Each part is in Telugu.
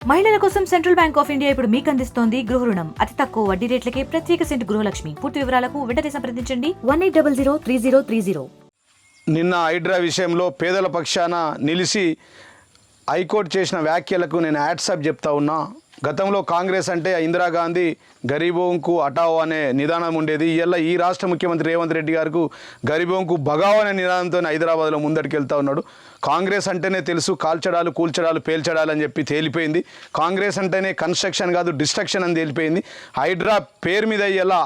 మహిళల కోసం సెంట్రల్ బ్యాంక్ ఆఫ్ ఇండియా ఇప్పుడు మీకు అందిస్తోంది గృహ రుణం. అతి తక్కువ వడ్డీ రేట్లకే ప్రత్యేక సెంటు గృహలక్ష్మి. పూర్తి వివరాలకు వెంటనే సంప్రదించండి 18003030. నిన్న హైడ్రా విషయంలో పేదల పక్షాన నిలిచి హైకోర్టు చేసిన వ్యాఖ్యలకు నేను యాడ్సప్ చెప్తా ఉన్నా. గతంలో కాంగ్రెస్ అంటే ఇందిరాగాంధీ గరీబోంకు హటావో అనే నిదానం ఉండేది. ఇలా ఈ రాష్ట్ర ముఖ్యమంత్రి రేవంత్ రెడ్డి గారికి గరీబోంకు భగావో అనే నిదానంతో హైదరాబాద్లో ముందటికి వెళ్తూ ఉన్నాడు. కాంగ్రెస్ అంటేనే తెలుసు కాల్చడాలు కూల్చడాలు పేల్చడాలు అని చెప్పి తేలిపోయింది. కాంగ్రెస్ అంటేనే కన్స్ట్రక్షన్ కాదు డిస్ట్రక్షన్ అని తేలిపోయింది. హైడ్రా పేరు మీద ఇలా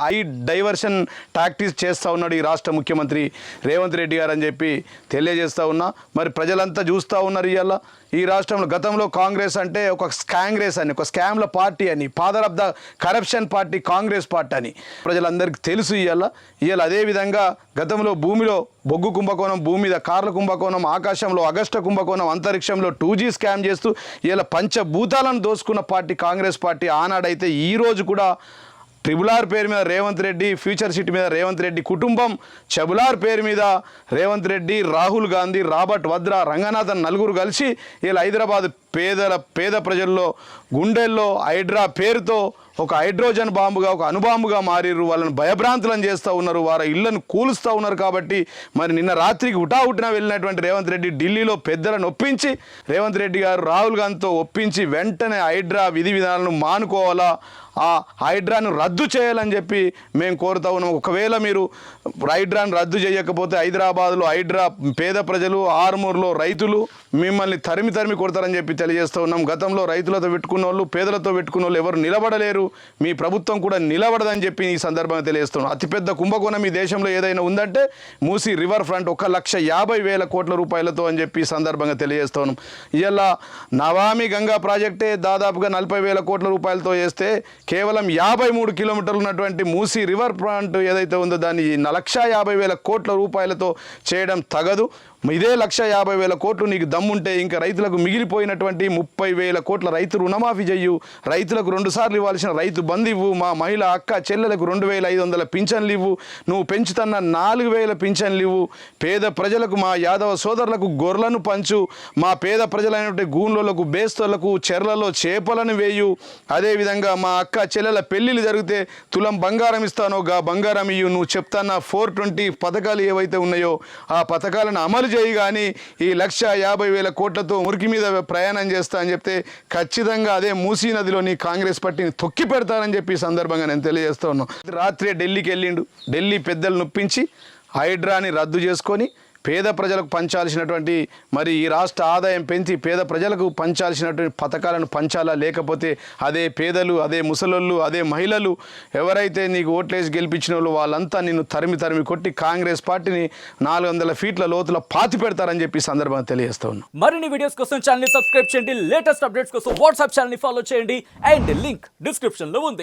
డైవర్షన్ టాక్టిక్స్ చేస్తూ ఉన్నాడు ఈ రాష్ట్ర ముఖ్యమంత్రి రేవంత్ రెడ్డి గారు అని చెప్పి తెలియజేస్తూ ఉన్నా. మరి ప్రజలంతా చూస్తూ ఉన్నారు. ఇవాళ ఈ రాష్ట్రంలో గతంలో కాంగ్రెస్ అంటే ఒక స్కాంగ్రెస్ అని, ఒక స్కామ్ల పార్టీ అని, father of the corruption party Congress party అని ప్రజలందరికీ తెలుసు. ఇవాళ అదేవిధంగా గతంలో భూమిలో బొగ్గు కుంభకోణం, భూమి మీద కార్ల కుంభకోణం, ఆకాశంలో అగస్ట కుంభకోణం, అంతరిక్షంలో 2G స్కామ్ చేస్తూ ఇలా పంచభూతాలను దోసుకున్న పార్టీ కాంగ్రెస్ పార్టీ ఆనాడైతే ఈరోజు కూడా ట్రిబులార్ పేరు మీద రేవంత్ రెడ్డి, ఫ్యూచర్ సిటీ మీద రేవంత్ రెడ్డి కుటుంబం, చెబులార్ పేరు మీద రేవంత్ రెడ్డి, రాహుల్ గాంధీ, రాబర్ట్ వద్రా, రంగనాథన్ నలుగురు కలిసి ఇలా హైదరాబాద్ పేద ప్రజల్లో గుండెల్లో హైడ్రా పేరుతో ఒక హైడ్రోజన్ బాంబుగా, ఒక అణుబాంబుగా మారిర్రు. వాళ్ళని భయభ్రాంతులను చేస్తూ ఉన్నారు, వారి ఇళ్లను కూలుస్తూ ఉన్నారు. కాబట్టి మరి నిన్న రాత్రికి హుటాహుటిన వెళ్ళినటువంటి రేవంత్ రెడ్డి ఢిల్లీలో పెద్దలను ఒప్పించి రేవంత్ రెడ్డి గారు రాహుల్ గాంధీతో ఒప్పించి వెంటనే హైడ్రా విధి విధానాలను మానుకోవాలా, ఆ హైడ్రాను రద్దు చేయాలని చెప్పి మేము కోరుతా ఉన్నాం. ఒకవేళ మీరు హైడ్రాను రద్దు చేయకపోతే హైదరాబాద్లో హైడ్రా పేద ప్రజలు, ఆర్మూర్లో రైతులు మిమ్మల్ని తరిమి కొడతారని చెప్పి తెలియజేస్తూ ఉన్నాం. గతంలో రైతులతో పెట్టుకున్న వాళ్ళు, పేదలతో పెట్టుకున్న వాళ్ళు ఎవరు నిలబడలేరు, మీ ప్రభుత్వం కూడా నిలబడదని చెప్పి ఈ సందర్భంగా తెలియజేస్తున్నాం. అతిపెద్ద కుంభకోణం ఈ దేశంలో ఏదైనా ఉందంటే మూసీ రివర్ ఫ్రంట్ 1,50,000 కోట్ల రూపాయలతో అని చెప్పి ఈ సందర్భంగా తెలియజేస్తూ ఉన్నాం. ఇలా నమామి గంగా ప్రాజెక్టే దాదాపుగా 40,000 కోట్ల రూపాయలతో చేస్తే కేవలం 53 కిలోమీటర్లు ఉన్నటువంటి మూసీ రివర్ ఫ్రంట్ ఏదైతే ఉందో దాన్ని 1,50,000 కోట్ల రూపాయలతో చేయడం తగదు. ఇదే 1,50,000 కోట్లు నీకు దమ్ముంటే ఇంకా రైతులకు మిగిలిపోయినటువంటి 30,000 కోట్ల రైతు రుణమాఫీ చెయ్యు, రైతులకు 2 సార్లు ఇవ్వాల్సిన రైతు బంధు ఇవ్వు, మా మహిళ అక్క చెల్లెలకు 2,500 పింఛన్లు ఇవ్వు, నువ్వు పెంచుతున్న 4,000 పింఛన్లు ఇవ్వు, పేద ప్రజలకు మా యాదవ సోదరులకు గొర్రెలను పంచు, మా పేద ప్రజలైనటువంటి గూన్లకు, బేస్తోళ్లకు చెర్లలో చేపలను వేయు, అదేవిధంగా మా అక్క చెల్లెల పెళ్ళిళ్ళు జరిగితే తులం బంగారం ఇస్తానో గా బంగారం ఇయ్యు, నువ్వు చెప్తాన్న 420 పథకాలు ఏవైతే ఉన్నాయో ఆ పథకాలను అమలు చేయి. కానీ ఈ 1,50,000 కోట్లతో మురికి మీద ప్రయాణం చేస్తా అని చెప్తే ఖచ్చితంగా అదే మూసీ నదిలో నీ కాంగ్రెస్ పార్టీని తొక్కి పెడతారని చెప్పి ఈ సందర్భంగా నేను తెలియజేస్తూ ఉన్నాను. రాత్రే ఢిల్లీకి వెళ్ళిండు. ఢిల్లీ పెద్దలు నొప్పించి హైడ్రాని రద్దు చేసుకొని పేద ప్రజలకు పంచాల్సినటువంటి మరి ఈ రాష్ట్ర ఆదాయం పెంచి పేద ప్రజలకు పంచాల్సినటువంటి పథకాలను పంచాలా, లేకపోతే అదే పేదలు, అదే ముసలోళ్ళు, అదే మహిళలు ఎవరైతే నీకు ఓట్లేసి గెలిపించిన వాళ్ళు వాళ్ళంతా నిన్ను తరిమి కొట్టి కాంగ్రెస్ పార్టీని 400 ఫీట్ల లోతుల పాతి పెడతారని చెప్పి సందర్భంగా తెలియజేస్తా ఉన్నాను. మరిన్ని వీడియోస్ కోసం ఛానల్ ని సబ్స్క్రైబ్ చేయండి, లేటెస్ట్ అప్డేట్స్ కోసం వాట్సాప్ ఛానల్ ని ఫాలో చేయండి అండ్ లింక్ డిస్క్రిప్షన్ లో ఉంది.